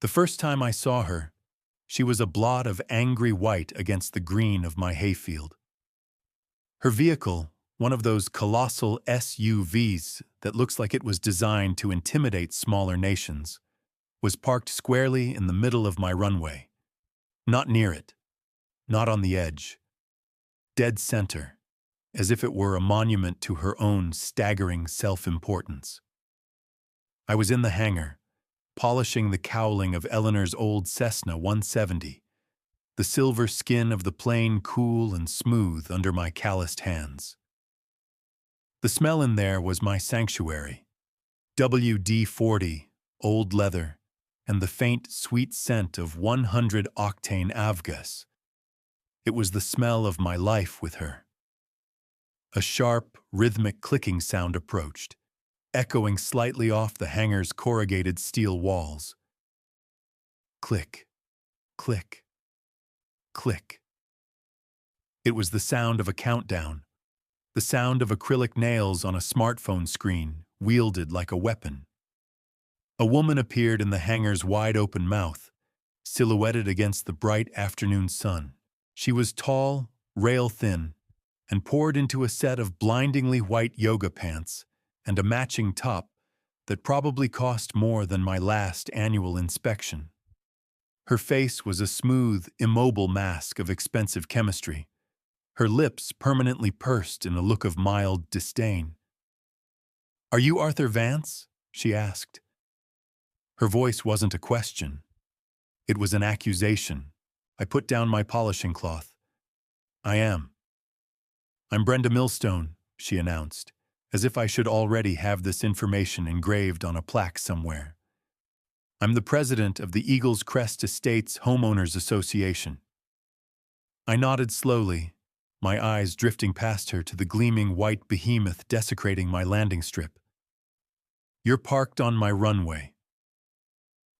The first time I saw her, she was a blot of angry white against the green of my hayfield. Her vehicle, one of those colossal SUVs that looks like it was designed to intimidate smaller nations, was parked squarely in the middle of my runway. Not near it, not on the edge. Dead center, as if it were a monument to her own staggering self-importance. I was in the hangar, polishing the cowling of Eleanor's old Cessna 170, the silver skin of the plane cool and smooth under my calloused hands. The smell in there was my sanctuary. WD-40, old leather, and the faint, sweet scent of 100-octane avgas. It was the smell of my life with her. A sharp, rhythmic clicking sound approached, echoing slightly off the hangar's corrugated steel walls. Click, click, click. It was the sound of a countdown, the sound of acrylic nails on a smartphone screen, wielded like a weapon. A woman appeared in the hangar's wide-open mouth, silhouetted against the bright afternoon sun. She was tall, rail-thin, and poured into a set of blindingly white yoga pants and a matching top that probably cost more than my last annual inspection. Her face was a smooth, immobile mask of expensive chemistry, her lips permanently pursed in a look of mild disdain. "Are you Arthur Vance?" she asked. Her voice wasn't a question. It was an accusation. I put down my polishing cloth. "I am." "I'm Brenda Millstone," she announced, as if I should already have this information engraved on a plaque somewhere. "I'm the president of the Eagles Crest Estates Homeowners Association." I nodded slowly, my eyes drifting past her to the gleaming white behemoth desecrating my landing strip. "You're parked on my runway."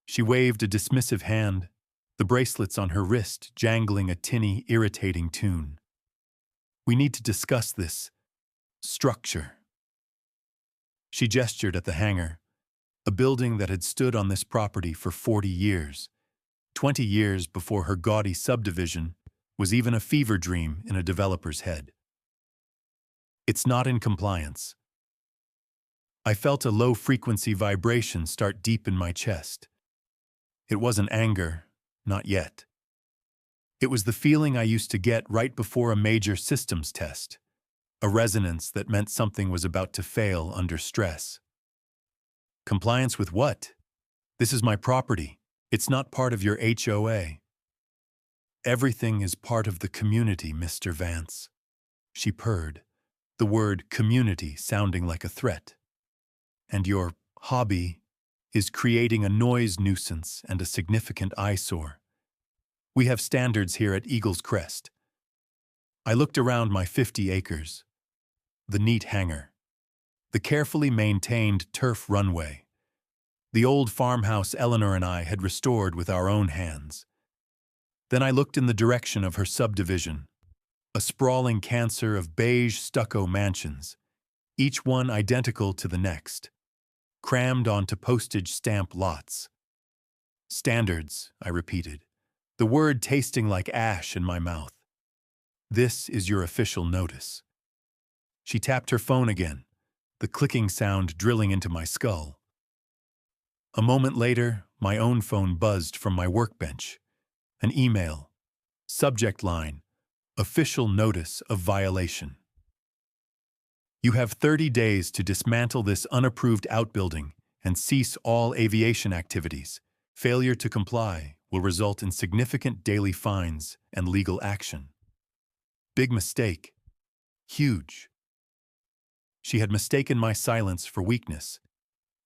She waved a dismissive hand, the bracelets on her wrist jangling a tinny, irritating tune. "We need to discuss this structure." She gestured at the hangar, a building that had stood on this property for 40 years, 20 years before her gaudy subdivision was even a fever dream in a developer's head. "It's not in compliance." I felt a low-frequency vibration start deep in my chest. It wasn't anger, not yet. It was the feeling I used to get right before a major systems test, a resonance that meant something was about to fail under stress. "Compliance with what? This is my property. It's not part of your HOA." "Everything is part of the community, Mr. Vance," she purred, the word community sounding like a threat. "And your hobby is creating a noise nuisance and a significant eyesore. We have standards here at Eagles Crest." I looked around my 50 acres. The neat hangar, the carefully maintained turf runway, the old farmhouse Eleanor and I had restored with our own hands. Then I looked in the direction of her subdivision, a sprawling cancer of beige stucco mansions, each one identical to the next, crammed onto postage stamp lots. "Standards," I repeated, the word tasting like ash in my mouth. "This is your official notice." She tapped her phone again, the clicking sound drilling into my skull. A moment later, my own phone buzzed from my workbench. An email. Subject line, "Official notice of violation." "You have 30 days to dismantle this unapproved outbuilding and cease all aviation activities. Failure to comply will result in significant daily fines and legal action." Big mistake. Huge. She had mistaken my silence for weakness.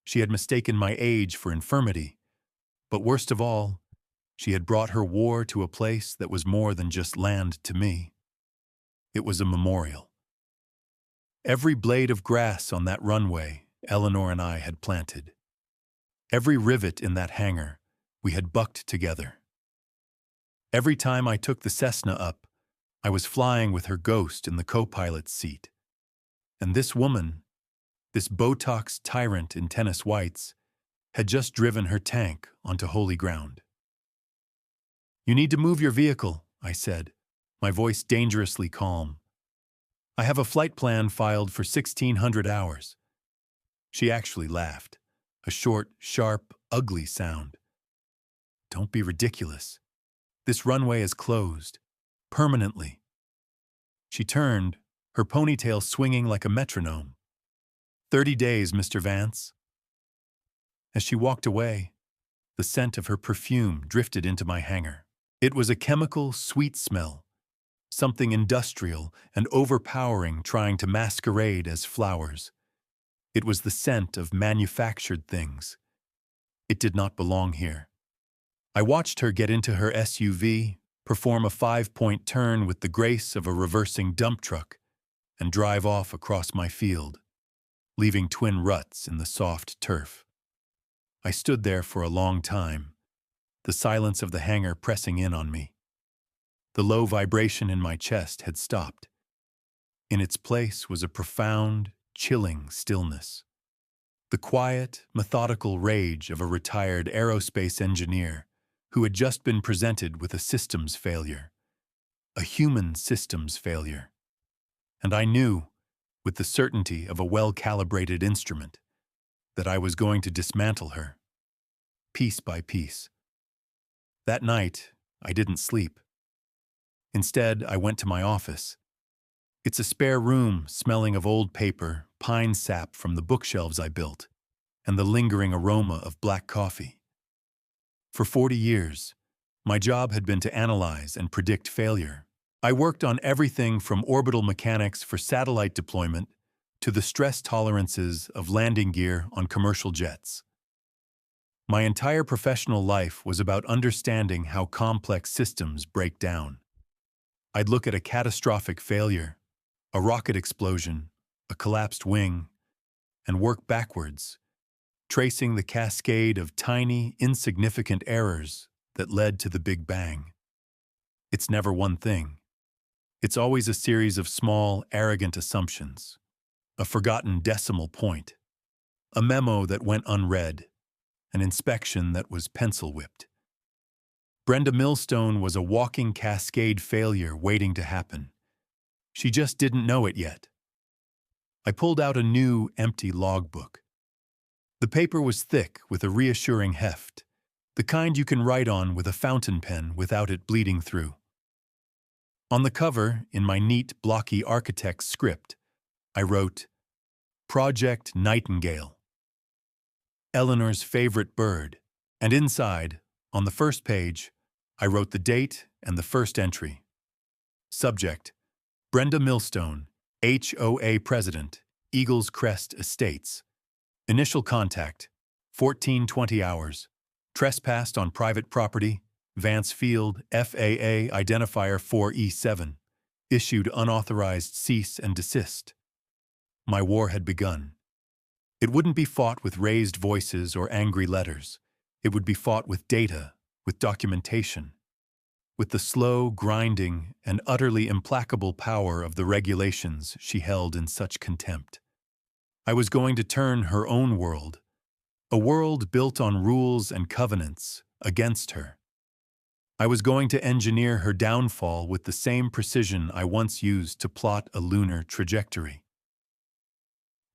She had mistaken my age for infirmity. But worst of all, she had brought her war to a place that was more than just land to me. It was a memorial. Every blade of grass on that runway Eleanor and I had planted. Every rivet in that hangar we had bucked together. Every time I took the Cessna up, I was flying with her ghost in the co-pilot's seat. And this woman, this Botox tyrant in tennis whites, had just driven her tank onto holy ground. "You need to move your vehicle," I said, my voice dangerously calm. "I have a flight plan filed for 1,600 hours. She actually laughed, a short, sharp, ugly sound. "Don't be ridiculous. This runway is closed. Permanently." She turned, her ponytail swinging like a metronome. 30 days, Mr. Vance." As she walked away, the scent of her perfume drifted into my hangar. It was a chemical, sweet smell, something industrial and overpowering trying to masquerade as flowers. It was the scent of manufactured things. It did not belong here. I watched her get into her SUV, perform a 5-point turn with the grace of a reversing dump truck, and drive off across my field, leaving twin ruts in the soft turf. I stood there for a long time, the silence of the hangar pressing in on me. The low vibration in my chest had stopped. In its place was a profound, chilling stillness. The quiet, methodical rage of a retired aerospace engineer who had just been presented with a systems failure. A human systems failure. And I knew, with the certainty of a well-calibrated instrument, that I was going to dismantle her, piece by piece. That night, I didn't sleep. Instead, I went to my office. It's a spare room smelling of old paper, pine sap from the bookshelves I built, and the lingering aroma of black coffee. For 40 years, my job had been to analyze and predict failure. I worked on everything from orbital mechanics for satellite deployment to the stress tolerances of landing gear on commercial jets. My entire professional life was about understanding how complex systems break down. I'd look at a catastrophic failure, a rocket explosion, a collapsed wing, and work backwards, tracing the cascade of tiny, insignificant errors that led to the Big Bang. It's never one thing. It's always a series of small, arrogant assumptions, a forgotten decimal point, a memo that went unread, an inspection that was pencil-whipped. Brenda Millstone was a walking cascade failure waiting to happen. She just didn't know it yet. I pulled out a new, empty logbook. The paper was thick with a reassuring heft, the kind you can write on with a fountain pen without it bleeding through. On the cover, in my neat, blocky architect's script, I wrote, "Project Nightingale, Eleanor's favorite bird," and inside, on the first page, I wrote the date and the first entry. Subject, Brenda Millstone, HOA President, Eagles Crest Estates. Initial contact, 14:20 hours. Trespassed on private property, Vance Field, FAA Identifier 4E7. Issued unauthorized cease and desist. My war had begun. It wouldn't be fought with raised voices or angry letters. It would be fought with data, with documentation, with the slow, grinding, and utterly implacable power of the regulations she held in such contempt. I was going to turn her own world, a world built on rules and covenants, against her. I was going to engineer her downfall with the same precision I once used to plot a lunar trajectory.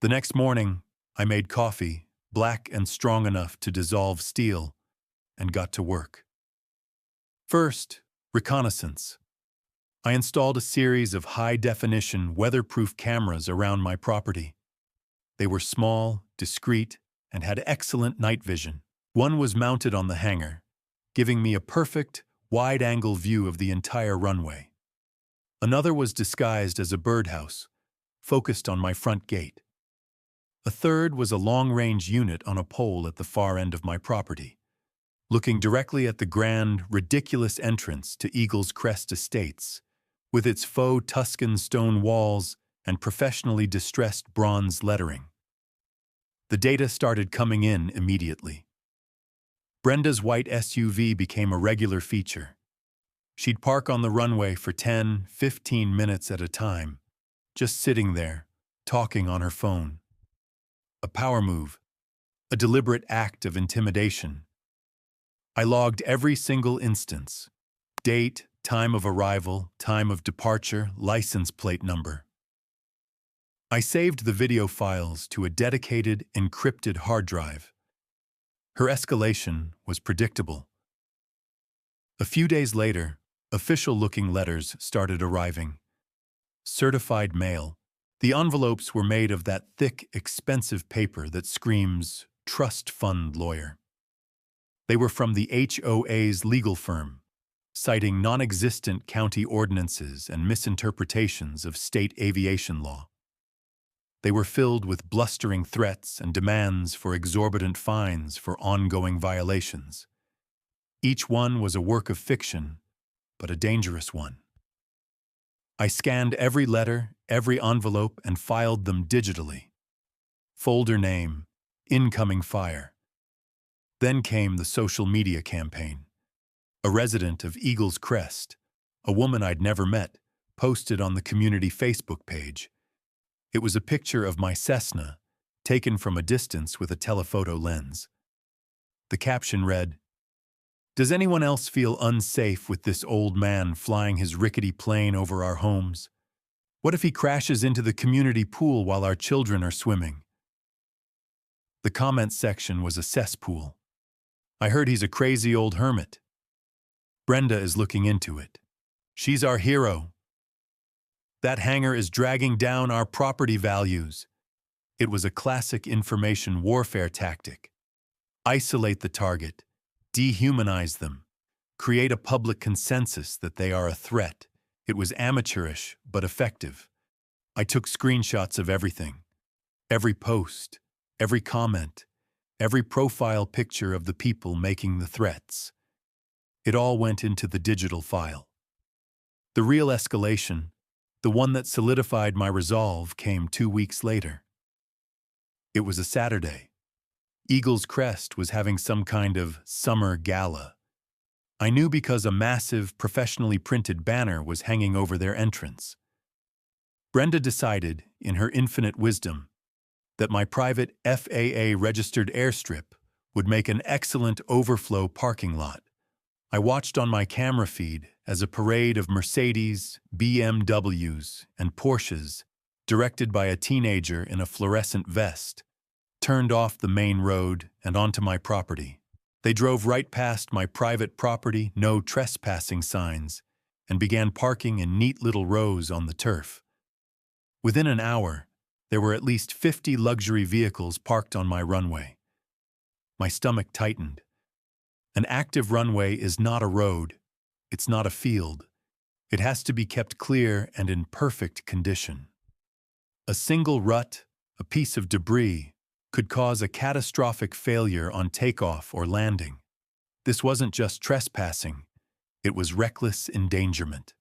The next morning, I made coffee, black and strong enough to dissolve steel, and got to work. First, reconnaissance. I installed a series of high-definition, weatherproof cameras around my property. They were small, discreet, and had excellent night vision. One was mounted on the hangar, giving me a perfect, wide-angle view of the entire runway. Another was disguised as a birdhouse, focused on my front gate. A third was a long-range unit on a pole at the far end of my property, looking directly at the grand, ridiculous entrance to Eagles Crest Estates, with its faux Tuscan stone walls and professionally distressed bronze lettering. The data started coming in immediately. Brenda's white SUV became a regular feature. She'd park on the runway for 10, 15 minutes at a time, just sitting there, talking on her phone. A power move. a deliberate act of intimidation. I logged every single instance: date, time of arrival, time of departure, license plate number. I saved the video files to a dedicated, encrypted hard drive. Her escalation was predictable. A few days later, official-looking letters started arriving. Certified mail. The envelopes were made of that thick, expensive paper that screams, "Trust Fund Lawyer." They were from the HOA's legal firm, citing non-existent county ordinances and misinterpretations of state aviation law. They were filled with blustering threats and demands for exorbitant fines for ongoing violations. Each one was a work of fiction, but a dangerous one. I scanned every letter, every envelope, and filed them digitally. Folder name, incoming fire. Then came the social media campaign. A resident of Eagle's Crest, a woman I'd never met, posted on the community Facebook page. It was a picture of my Cessna, taken from a distance with a telephoto lens. The caption read, "Does anyone else feel unsafe with this old man flying his rickety plane over our homes? What if he crashes into the community pool while our children are swimming?" The comment section was a cesspool. "I heard he's a crazy old hermit. Brenda is looking into it. She's our hero. That hangar is dragging down our property values." It was a classic information warfare tactic. Isolate the target, dehumanize them, create a public consensus that they are a threat. It was amateurish but effective. I took screenshots of everything. Every post, every comment, every profile picture of the people making the threats. It all went into the digital file. The real escalation, the one that solidified my resolve, came 2 weeks later. It was a Saturday. Eagle's Crest was having some kind of summer gala. I knew because a massive, professionally printed banner was hanging over their entrance. Brenda decided, in her infinite wisdom, that my private FAA-registered airstrip would make an excellent overflow parking lot. I watched on my camera feed as a parade of Mercedes, BMWs, and Porsches, directed by a teenager in a fluorescent vest, turned off the main road and onto my property. They drove right past my private property, no trespassing signs, and began parking in neat little rows on the turf. Within an hour, there were at least 50 luxury vehicles parked on my runway. My stomach tightened. An active runway is not a road. It's not a field. It has to be kept clear and in perfect condition. A single rut, a piece of debris, could cause a catastrophic failure on takeoff or landing. This wasn't just trespassing. It was reckless endangerment.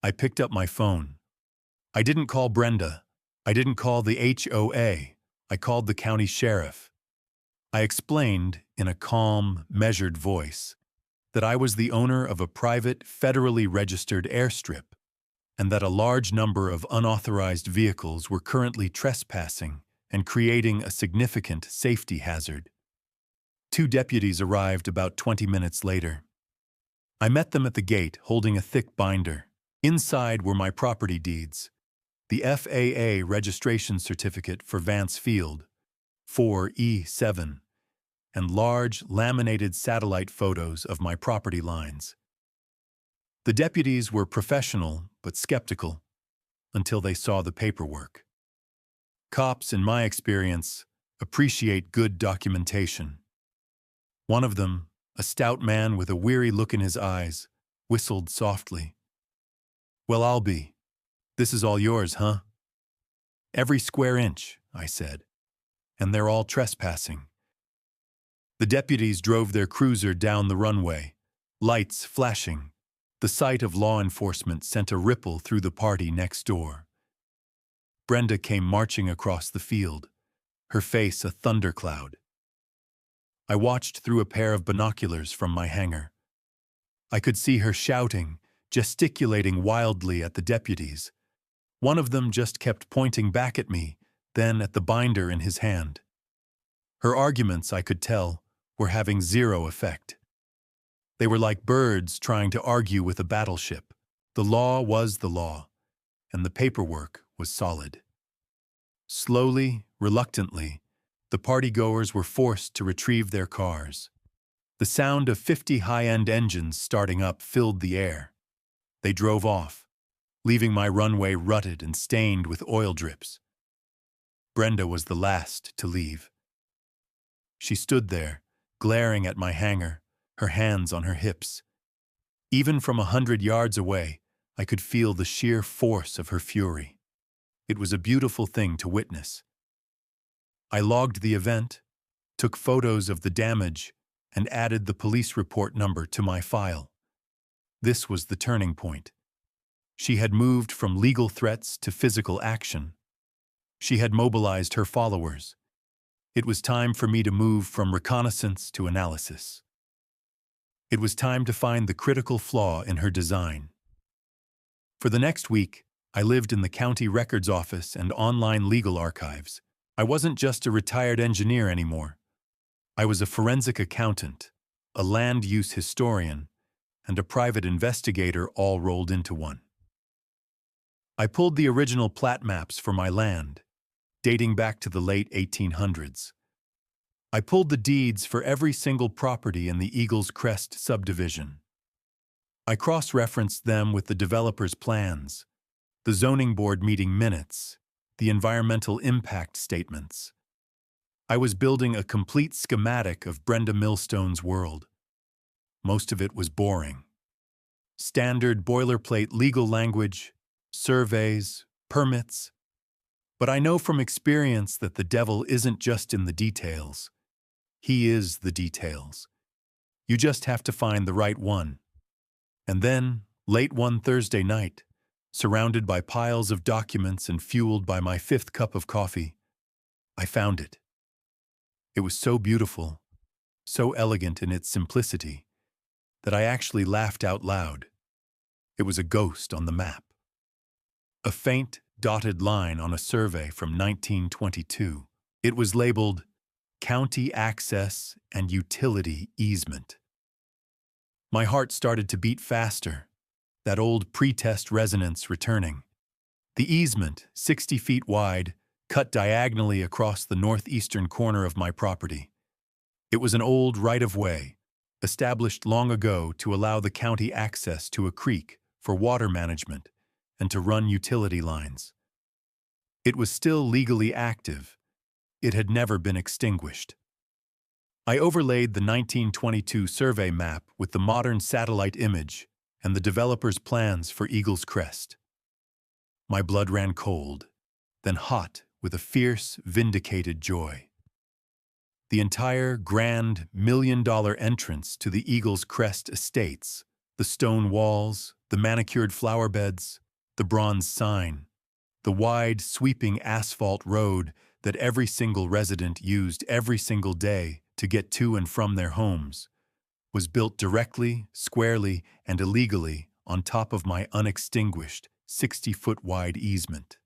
I picked up my phone. I didn't call Brenda. I didn't call the HOA. I called the county sheriff. I explained, in a calm, measured voice, that I was the owner of a private, federally registered airstrip, and that a large number of unauthorized vehicles were currently trespassing and creating a significant safety hazard. 2 deputies arrived about 20 minutes later. I met them at the gate holding a thick binder. Inside were my property deeds, the FAA registration certificate for Vance Field, 4E7, and large, laminated satellite photos of my property lines. The deputies were professional but skeptical until they saw the paperwork. Cops, in my experience, appreciate good documentation. One of them, a stout man with a weary look in his eyes, whistled softly. "Well, I'll be. This is all yours, huh?" "Every square inch," I said. "And they're all trespassing." The deputies drove their cruiser down the runway, lights flashing. The sight of law enforcement sent a ripple through the party next door. Brenda came marching across the field, her face a thundercloud. I watched through a pair of binoculars from my hangar. I could see her shouting, gesticulating wildly at the deputies. One of them just kept pointing back at me, then at the binder in his hand. Her arguments, I could tell, were having zero effect. They were like birds trying to argue with a battleship. The law was the law, and the paperwork was solid. Slowly, reluctantly, the partygoers were forced to retrieve their cars. The sound of 50 high-end engines starting up filled the air. They drove off, leaving my runway rutted and stained with oil drips. Brenda was the last to leave. She stood there, glaring at my hangar, her hands on her hips. Even from 100 yards away, I could feel the sheer force of her fury. It was a beautiful thing to witness. I logged the event, took photos of the damage, and added the police report number to my file. This was the turning point. She had moved from legal threats to physical action. She had mobilized her followers. It was time for me to move from reconnaissance to analysis. It was time to find the critical flaw in her design. For the next week, I lived in the county records office and online legal archives. I wasn't just a retired engineer anymore. I was a forensic accountant, a land use historian, and a private investigator all rolled into one. I pulled the original plat maps for my land, dating back to the late 1800s. I pulled the deeds for every single property in the Eagles Crest subdivision. I cross-referenced them with the developer's plans, the zoning board meeting minutes, the environmental impact statements. I was building a complete schematic of Brenda Millstone's world. Most of it was boring. Standard boilerplate legal language, surveys, permits. But I know from experience that the devil isn't just in the details. He is the details. You just have to find the right one. And then, late one Thursday night, surrounded by piles of documents and fueled by my 5th cup of coffee, I found it. It was so beautiful, so elegant in its simplicity, that I actually laughed out loud. It was a ghost on the map. A faint, dotted line on a survey from 1922. It was labeled County Access and Utility Easement. My heart started to beat faster, that old pre-test resonance returning. The easement, 60 feet wide, cut diagonally across the northeastern corner of my property. It was an old right-of-way, established long ago to allow the county access to a creek for water management and to run utility lines. It was still legally active. It had never been extinguished. I overlaid the 1922 survey map with the modern satellite image and the developer's plans for Eagles Crest. My blood ran cold, then hot with a fierce, vindicated joy. The entire grand million-dollar entrance to the Eagles Crest estates, the stone walls, the manicured flower beds, the bronze sign, the wide, sweeping asphalt road that every single resident used every single day to get to and from their homes, was built directly, squarely, and illegally on top of my unextinguished 60-foot-wide easement.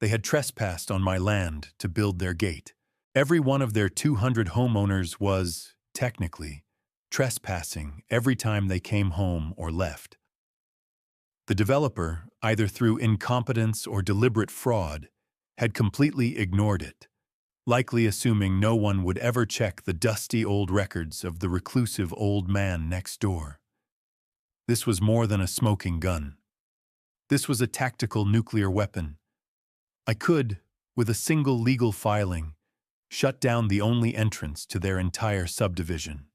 They had trespassed on my land to build their gate. Every one of their 200 homeowners was, technically, trespassing every time they came home or left. The developer, either through incompetence or deliberate fraud, had completely ignored it, likely assuming no one would ever check the dusty old records of the reclusive old man next door. This was more than a smoking gun. This was a tactical nuclear weapon. I could, with a single legal filing, shut down the only entrance to their entire subdivision.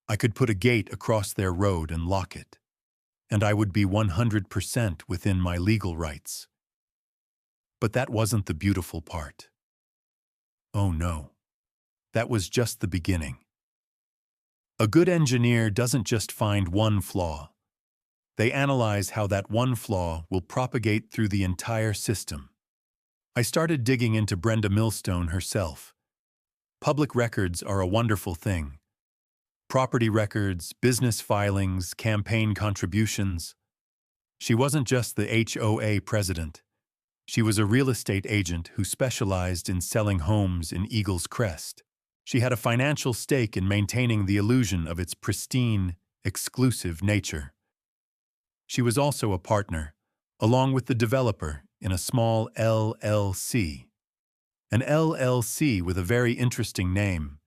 I could put a gate across their road and lock it, and I would be 100% within my legal rights. But that wasn't the beautiful part. Oh no, that was just the beginning. A good engineer doesn't just find one flaw. They analyze how that one flaw will propagate through the entire system. I started digging into Brenda Millstone herself. Public records are a wonderful thing. Property records, business filings, campaign contributions. She wasn't just the HOA president. She was a real estate agent who specialized in selling homes in Eagle's Crest. She had a financial stake in maintaining the illusion of its pristine, exclusive nature. She was also a partner, along with the developer, in a small LLC. An LLC with a very interesting name,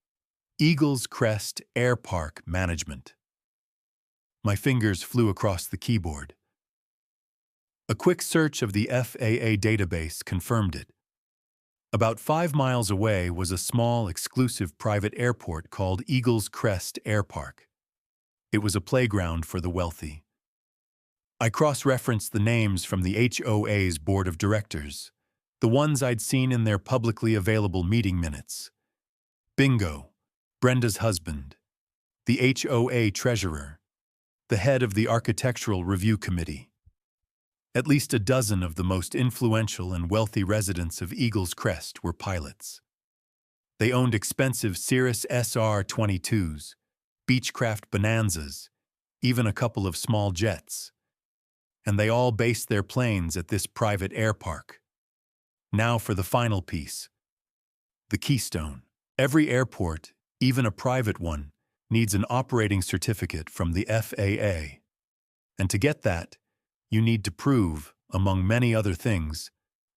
Eagle's Crest Air Park Management. My fingers flew across the keyboard. A quick search of the FAA database confirmed it. About 5 miles away was a small, exclusive private airport called Eagle's Crest Air Park. It was a playground for the wealthy. I cross-referenced the names from the HOA's board of directors, the ones I'd seen in their publicly available meeting minutes. Bingo, Brenda's husband, the HOA treasurer, the head of the Architectural Review Committee. At least a dozen of the most influential and wealthy residents of Eagle's Crest were pilots. They owned expensive Cirrus SR-22s, Beechcraft Bonanzas, even a couple of small jets. And they all based their planes at this private air park. Now for the final piece. The keystone. Every airport, even a private one, needs an operating certificate from the FAA. And to get that, you need to prove, among many other things,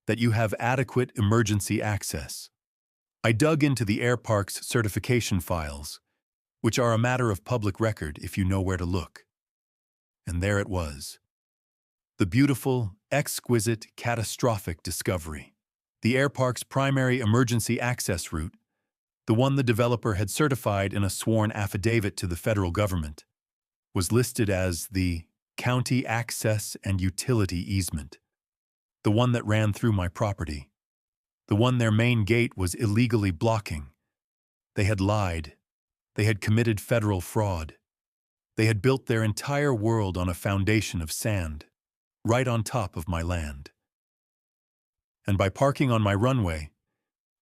that you have adequate emergency access. I dug into the air park's certification files, which are a matter of public record if you know where to look. And there it was. The beautiful, exquisite, catastrophic discovery. The air park's primary emergency access route, the one the developer had certified in a sworn affidavit to the federal government, was listed as the County Access and Utility Easement, the one that ran through my property, the one their main gate was illegally blocking. They had lied. They had committed federal fraud. They had built their entire world on a foundation of sand, right on top of my land. And by parking on my runway,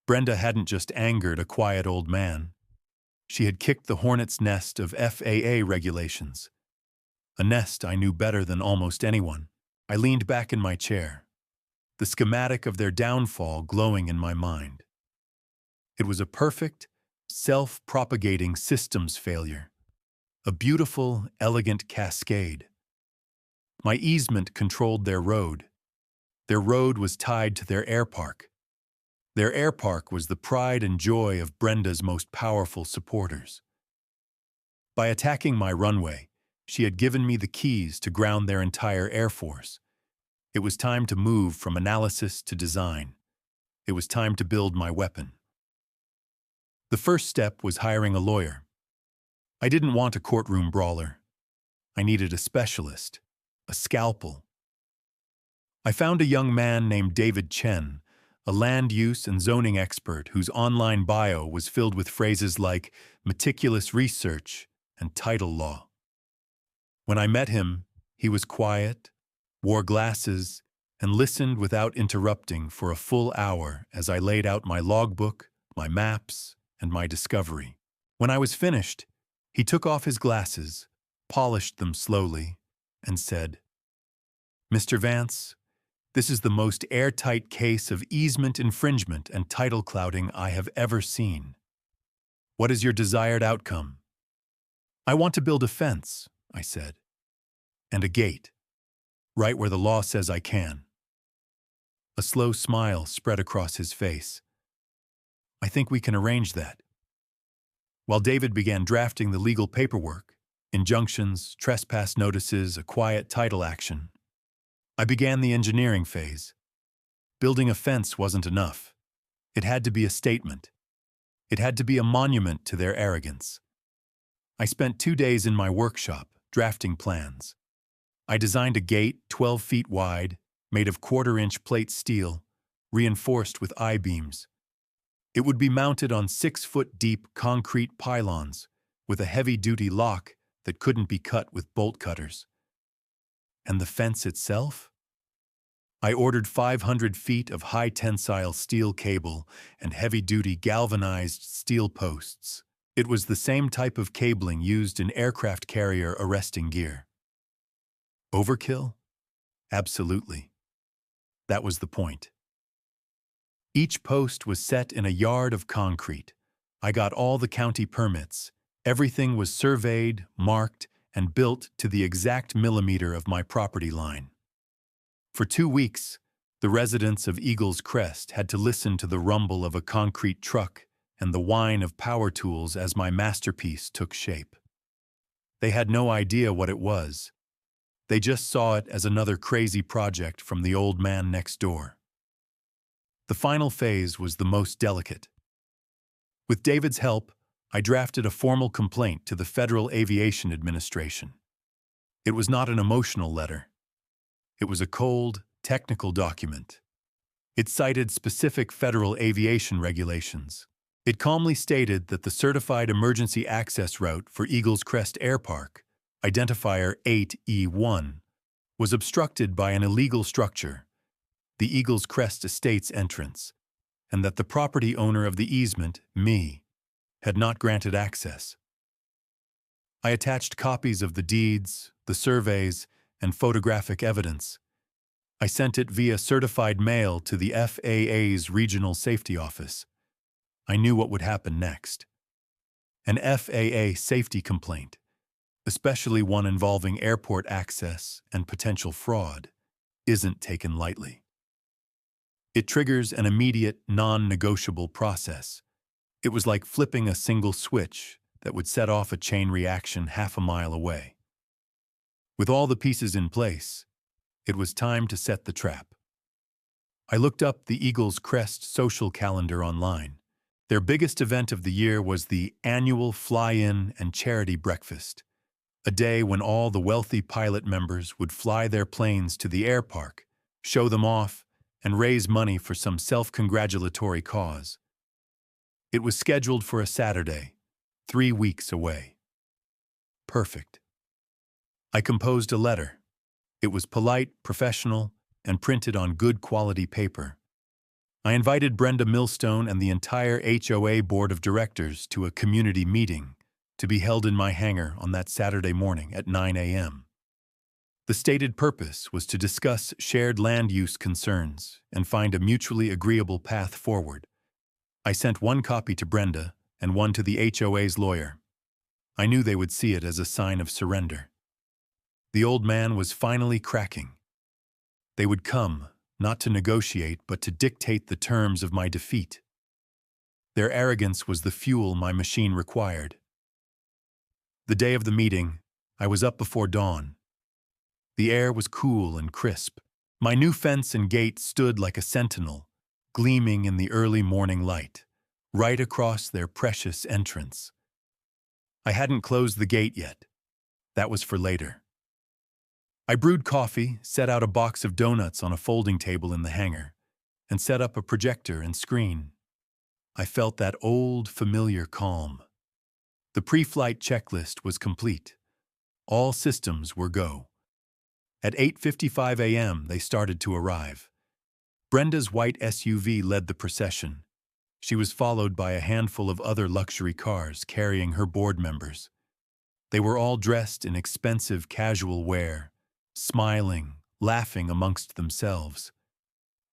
Brenda hadn't just angered a quiet old man. She had kicked the hornet's nest of FAA regulations. A nest I knew better than almost anyone. I leaned back in my chair, the schematic of their downfall glowing in my mind. It was a perfect, self-propagating systems failure, a beautiful, elegant cascade. My easement controlled their road. Their road was tied to their air park. Their air park was the pride and joy of Brenda's most powerful supporters. By attacking my runway, she had given me the keys to ground their entire air force. It was time to move from analysis to design. It was time to build my weapon. The first step was hiring a lawyer. I didn't want a courtroom brawler. I needed a specialist, a scalpel. I found a young man named David Chen, a land use and zoning expert whose online bio was filled with phrases like meticulous research and title law. When I met him, he was quiet, wore glasses, and listened without interrupting for a full hour as I laid out my logbook, my maps, and my discovery. When I was finished, he took off his glasses, polished them slowly, and said, "Mr. Vance, this is the most airtight case of easement infringement and title clouding I have ever seen. What is your desired outcome?" "I want to build a fence," I said, "and a gate, right where the law says I can." A slow smile spread across his face. "I think we can arrange that." While David began drafting the legal paperwork, injunctions, trespass notices, a quiet title action, I began the engineering phase. Building a fence wasn't enough. It had to be a statement. It had to be a monument to their arrogance. I spent 2 days in my workshop, drafting plans. I designed a gate 12 feet wide, made of 1/4-inch plate steel, reinforced with I-beams. It would be mounted on 6-foot-deep concrete pylons, with a heavy-duty lock that couldn't be cut with bolt cutters. And the fence itself? I ordered 500 feet of high-tensile steel cable and heavy-duty galvanized steel posts. It was the same type of cabling used in aircraft carrier arresting gear. Overkill? Absolutely. That was the point. Each post was set in a yard of concrete. I got all the county permits. Everything was surveyed, marked, and built to the exact millimeter of my property line. For 2 weeks, the residents of Eagle's Crest had to listen to the rumble of a concrete truck and the whine of power tools as my masterpiece took shape. They had no idea what it was. They just saw it as another crazy project from the old man next door. The final phase was the most delicate. With David's help, I drafted a formal complaint to the Federal Aviation Administration. It was not an emotional letter. It was a cold, technical document. It cited specific federal aviation regulations. It calmly stated that the certified emergency access route for Eagle's Crest Air Park, identifier 8E1, was obstructed by an illegal structure, the Eagle's Crest Estates entrance, and that the property owner of the easement, me, had not granted access. I attached copies of the deeds, the surveys, and photographic evidence. I sent it via certified mail to the FAA's Regional Safety Office. I knew what would happen next. An FAA safety complaint, especially one involving airport access and potential fraud, isn't taken lightly. It triggers an immediate, non-negotiable process. It was like flipping a single switch that would set off a chain reaction half a mile away. With all the pieces in place, it was time to set the trap. I looked up the Eagle's Crest social calendar online. Their biggest event of the year was the annual fly-in and charity breakfast, a day when all the wealthy pilot members would fly their planes to the air park, show them off, and raise money for some self-congratulatory cause. It was scheduled for a Saturday, 3 weeks away. Perfect. I composed a letter. It was polite, professional, and printed on good quality paper. I invited Brenda Millstone and the entire HOA board of directors to a community meeting to be held in my hangar on that Saturday morning at 9 a.m. The stated purpose was to discuss shared land use concerns and find a mutually agreeable path forward. I sent one copy to Brenda and one to the HOA's lawyer. I knew they would see it as a sign of surrender. The old man was finally cracking. They would come, not to negotiate, but to dictate the terms of my defeat. Their arrogance was the fuel my machine required. The day of the meeting, I was up before dawn. The air was cool and crisp. My new fence and gate stood like a sentinel, gleaming in the early morning light, right across their precious entrance. I hadn't closed the gate yet. That was for later. I brewed coffee, set out a box of donuts on a folding table in the hangar, and set up a projector and screen. I felt that old, familiar calm. The pre-flight checklist was complete. All systems were go. At 8:55 a.m., they started to arrive. Brenda's white SUV led the procession. She was followed by a handful of other luxury cars carrying her board members. They were all dressed in expensive casual wear, smiling, laughing amongst themselves.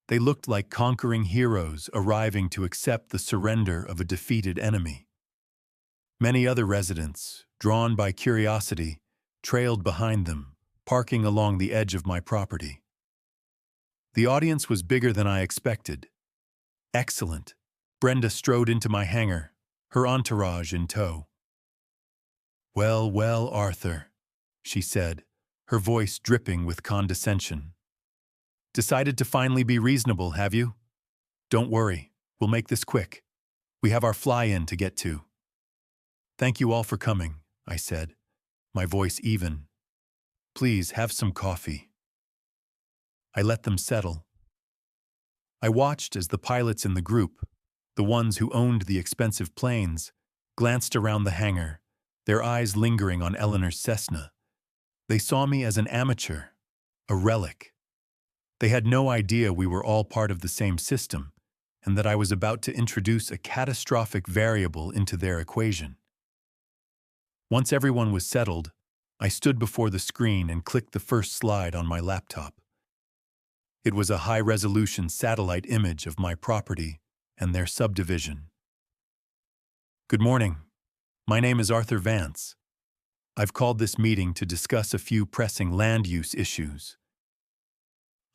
They looked like conquering heroes arriving to accept the surrender of a defeated enemy. Many other residents, drawn by curiosity, trailed behind them, parking along the edge of my property. The audience was bigger than I expected. Excellent. Brenda strode into my hangar, her entourage in tow. "Well, well, Arthur," she said, her voice dripping with condescension. "Decided to finally be reasonable, have you? Don't worry, we'll make this quick. We have our fly-in to get to." "Thank you all for coming," I said, my voice even. "Please have some coffee." I let them settle. I watched as the pilots in the group, the ones who owned the expensive planes, glanced around the hangar, their eyes lingering on Eleanor's Cessna. They saw me as an amateur, a relic. They had no idea we were all part of the same system, and that I was about to introduce a catastrophic variable into their equation. Once everyone was settled, I stood before the screen and clicked the first slide on my laptop. It was a high-resolution satellite image of my property and their subdivision. Good morning. My name is Arthur Vance. I've called this meeting to discuss a few pressing land use issues.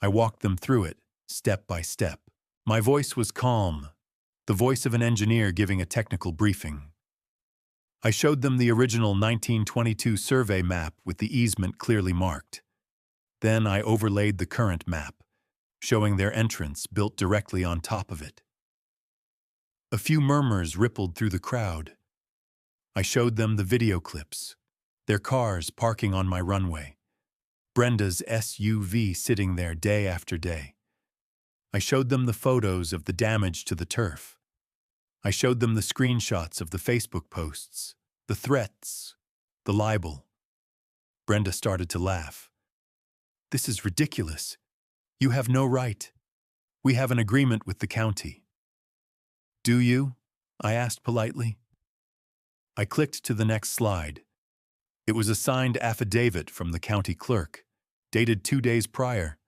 I walked them through it, step by step. My voice was calm, the voice of an engineer giving a technical briefing. I showed them the original 1922 survey map with the easement clearly marked. Then I overlaid the current map, showing their entrance built directly on top of it. A few murmurs rippled through the crowd. I showed them the video clips, their cars parking on my runway, Brenda's SUV sitting there day after day. I showed them the photos of the damage to the turf. I showed them the screenshots of the Facebook posts, the threats, the libel. Brenda started to laugh. "This is ridiculous. You have no right. We have an agreement with the county." "Do you?" I asked politely. I clicked to the next slide. It was a signed affidavit from the county clerk, dated 2 days prior,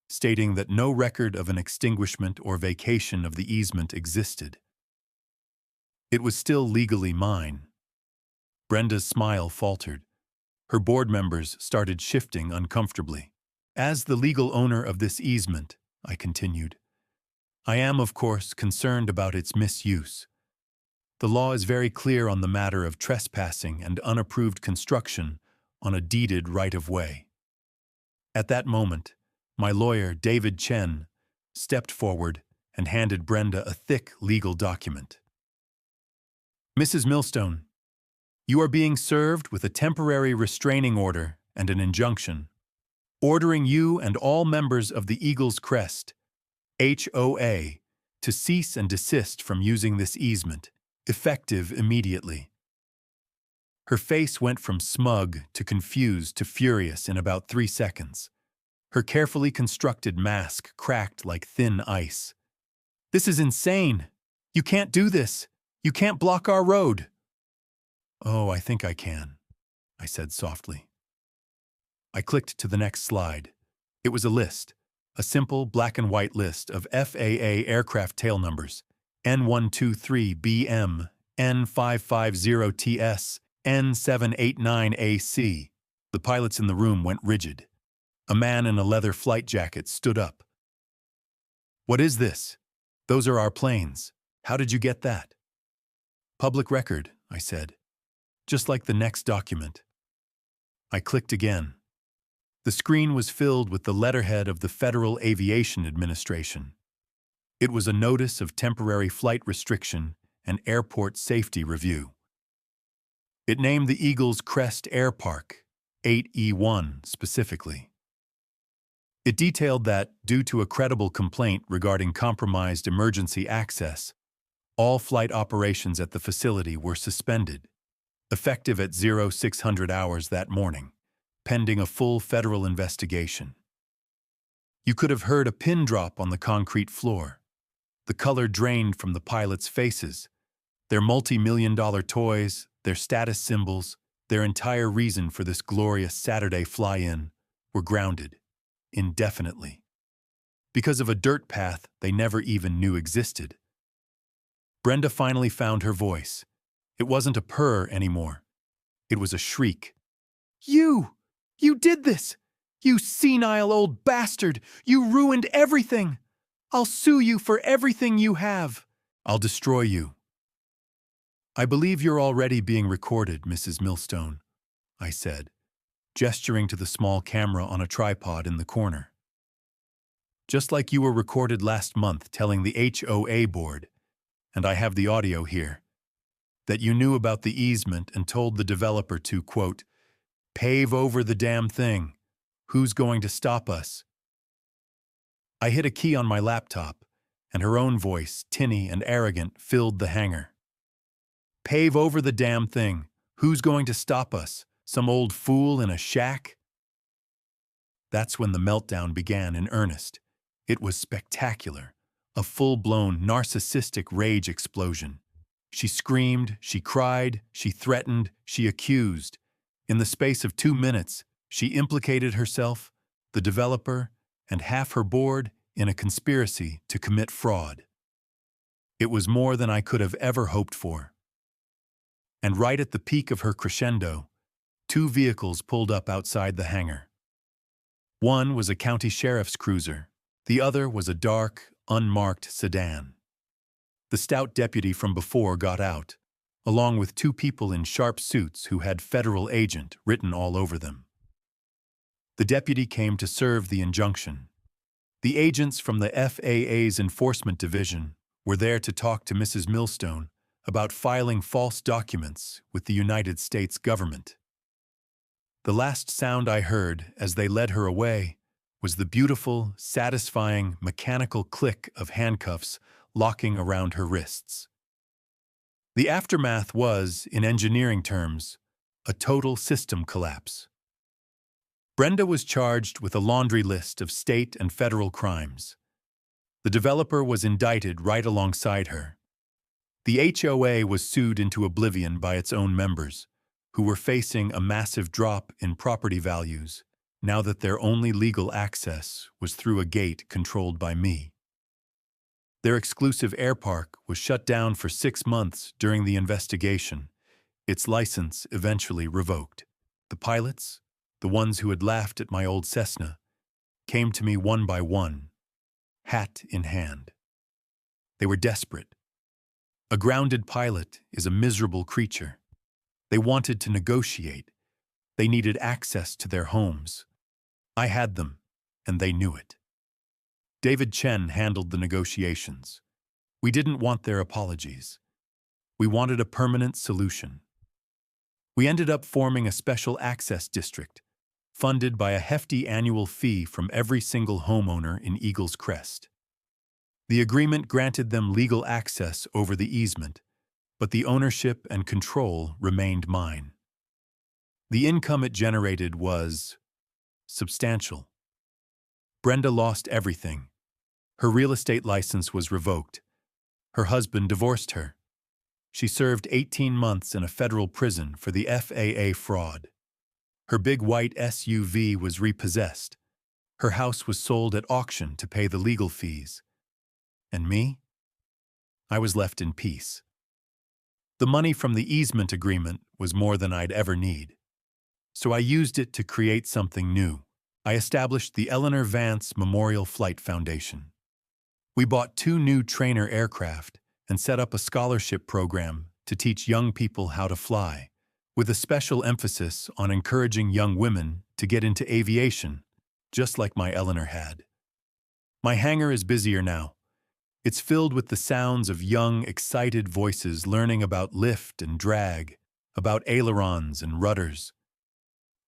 stating that no record of an extinguishment or vacation of the easement existed. It was still legally mine. Brenda's smile faltered. Her board members started shifting uncomfortably. "As the legal owner of this easement," I continued, "I am, of course, concerned about its misuse. The law is very clear on the matter of trespassing and unapproved construction on a deeded right-of-way." At that moment, my lawyer, David Chen, stepped forward and handed Brenda a thick legal document. "Mrs. Millstone, you are being served with a temporary restraining order and an injunction, ordering you and all members of the Eagle's Crest, HOA, to cease and desist from using this easement, effective immediately." Her face went from smug to confused to furious in about 3 seconds. Her carefully constructed mask cracked like thin ice. "This is insane! You can't do this! You can't block our road!" "Oh, I think I can," I said softly. I clicked to the next slide. It was a list, a simple black and white list of FAA aircraft tail numbers, N123BM, N550TS, N789AC. The pilots in the room went rigid. A man in a leather flight jacket stood up. "What is this? Those are our planes. How did you get that?" "Public record," I said, just like the next document. I clicked again. The screen was filled with the letterhead of the Federal Aviation Administration. It was a notice of temporary flight restriction and airport safety review. It named the Eagle's Crest Air Park, 8E1 specifically. It detailed that, due to a credible complaint regarding compromised emergency access, all flight operations at the facility were suspended, effective at 0600 hours that morning, pending a full federal investigation. You could have heard a pin drop on the concrete floor. The color drained from the pilots' faces. Their multi-million-dollar toys, their status symbols, their entire reason for this glorious Saturday fly-in were grounded, indefinitely, because of a dirt path they never even knew existed. Brenda finally found her voice. It wasn't a purr anymore. It was a shriek. "You! You did this! You senile old bastard! You ruined everything! I'll sue you for everything you have! I'll destroy you." "I believe you're already being recorded, Mrs. Millstone," I said, gesturing to the small camera on a tripod in the corner. "Just like you were recorded last month telling the HOA board, and I have the audio here, that you knew about the easement and told the developer to, quote, pave over the damn thing. Who's going to stop us?" I hit a key on my laptop, and her own voice, tinny and arrogant, filled the hangar. "Pave over the damn thing. Who's going to stop us? Some old fool in a shack?" That's when the meltdown began in earnest. It was spectacular, a full-blown narcissistic rage explosion. She screamed, she cried, she threatened, she accused. In the space of 2 minutes, she implicated herself, the developer, and half her board in a conspiracy to commit fraud. It was more than I could have ever hoped for. And right at the peak of her crescendo, two vehicles pulled up outside the hangar. One was a county sheriff's cruiser. The other was a dark, unmarked sedan. The stout deputy from before got out, along with two people in sharp suits who had federal agent written all over them. The deputy came to serve the injunction. The agents from the FAA's Enforcement Division were there to talk to Mrs. Millstone about filing false documents with the United States government. The last sound I heard as they led her away was the beautiful, satisfying, mechanical click of handcuffs locking around her wrists. The aftermath was, in engineering terms, a total system collapse. Brenda was charged with a laundry list of state and federal crimes. The developer was indicted right alongside her. The HOA was sued into oblivion by its own members, who were facing a massive drop in property values now that their only legal access was through a gate controlled by me. Their exclusive air park was shut down for 6 months during the investigation, its license eventually revoked. The pilots, the ones who had laughed at my old Cessna, came to me one by one, hat in hand. They were desperate. A grounded pilot is a miserable creature. They wanted to negotiate. They needed access to their homes. I had them, and they knew it. David Chen handled the negotiations. We didn't want their apologies. We wanted a permanent solution. We ended up forming a special access district, funded by a hefty annual fee from every single homeowner in Eagle's Crest. The agreement granted them legal access over the easement, but the ownership and control remained mine. The income it generated was substantial. Brenda lost everything. Her real estate license was revoked. Her husband divorced her. She served 18 months in a federal prison for the FAA fraud. Her big white SUV was repossessed. Her house was sold at auction to pay the legal fees. And me? I was left in peace. The money from the easement agreement was more than I'd ever need. So I used it to create something new. I established the Eleanor Vance Memorial Flight Foundation. We bought 2 new trainer aircraft and set up a scholarship program to teach young people how to fly, with a special emphasis on encouraging young women to get into aviation, just like my Eleanor had. My hangar is busier now. It's filled with the sounds of young, excited voices learning about lift and drag, about ailerons and rudders.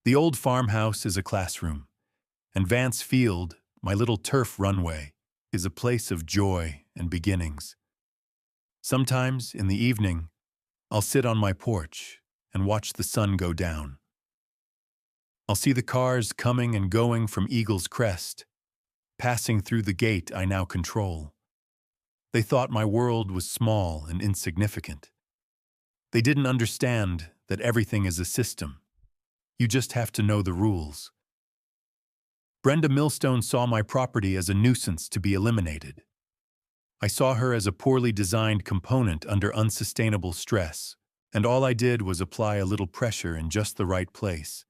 The old farmhouse is a classroom, and Vance Field, my little turf runway, is a place of joy and beginnings. Sometimes, in the evening, I'll sit on my porch and watch the sun go down. I'll see the cars coming and going from Eagle's Crest, passing through the gate I now control. They thought my world was small and insignificant. They didn't understand that everything is a system. You just have to know the rules. Brenda Millstone saw my property as a nuisance to be eliminated. I saw her as a poorly designed component under unsustainable stress, and all I did was apply a little pressure in just the right place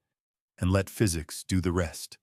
and let physics do the rest.